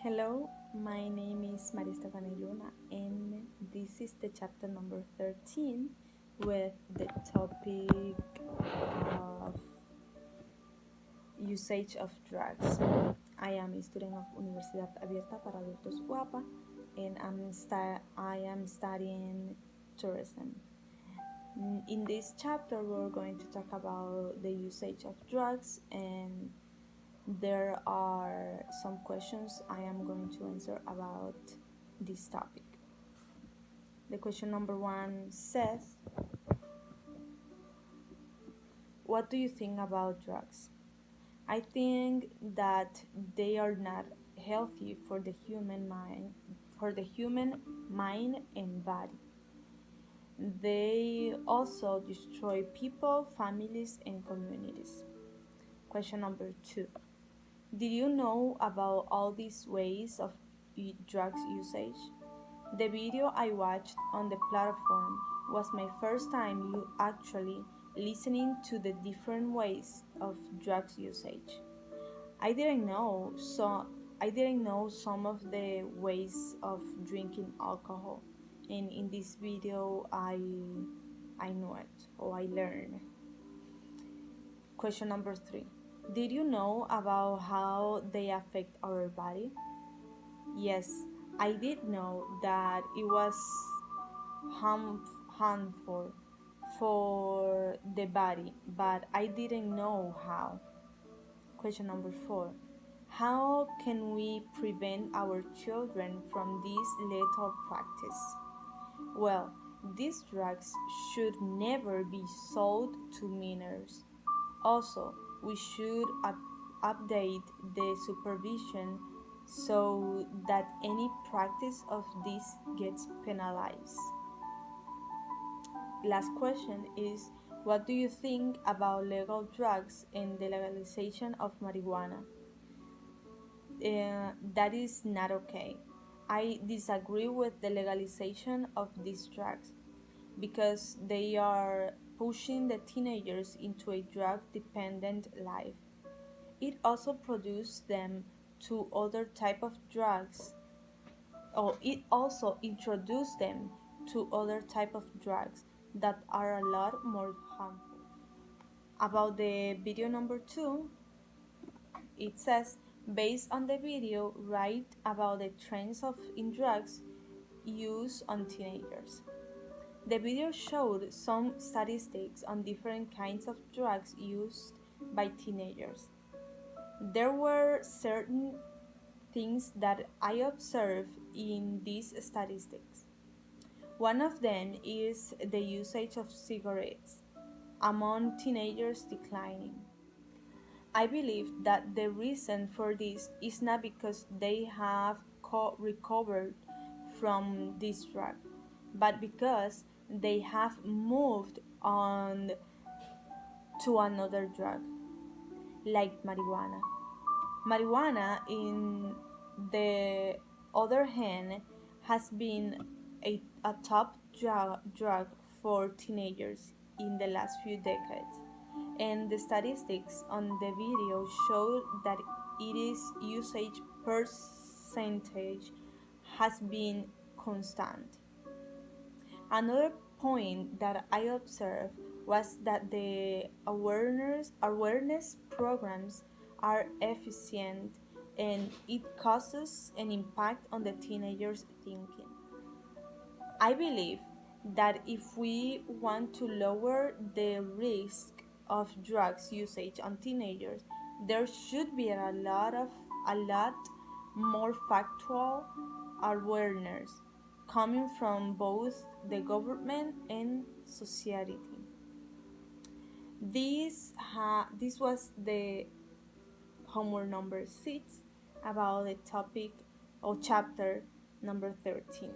Hello, my name is Maria Estefania Luna, and this is the chapter number 13 with the topic of usage of drugs. I am a student of Universidad Abierta para Adultos UAPA, and I am studying tourism. In this chapter, we're going to talk about the usage of drugs, and there are some questions I am going to answer about this topic. The question number 1 says, what do you think about drugs? I think that they are not healthy for the human mind and body. They also destroy people, families, and communities. Question number 2. Did you know about all these ways of drugs usage? The video I watched on the platform was my first time actually listening to the different ways of drugs usage. I didn't know some of the ways of drinking alcohol, and in this video I knew it, or I learned. Question number 3. Did you know about how they affect our body? Yes, I did know that it was harmful for the body, but I didn't know how. Question number 4. How can we prevent our children from this lethal practice? Well, these drugs should never be sold to minors. Also, we should update the supervision so that any practice of this gets penalized. Last question is, what do you think about legal drugs and the legalization of marijuana? That is not okay. I disagree with the legalization of these drugs because they are pushing the teenagers into a drug-dependent life. It also produces them to other type of drugs, or it also introduced them to other type of drugs that are a lot more harmful. About the video number 2, it says, based on the video, write about the trends in drugs use on teenagers. The video showed some statistics on different kinds of drugs used by teenagers. There were certain things that I observed in these statistics. One of them is the usage of cigarettes among teenagers declining. I believe that the reason for this is not because they have recovered from this drug, but because they have moved on to another drug, like marijuana. Marijuana, in the other hand, has been a top drug for teenagers in the last few decades, and the statistics on the video show that its usage percentage has been constant. Another point that I observed was that the awareness programs are efficient and it causes an impact on the teenagers' thinking. I believe that if we want to lower the risk of drugs usage on teenagers, there should be a lot more factual awareness coming from both the government and society. This was the homework number 6 about the topic or chapter number 13.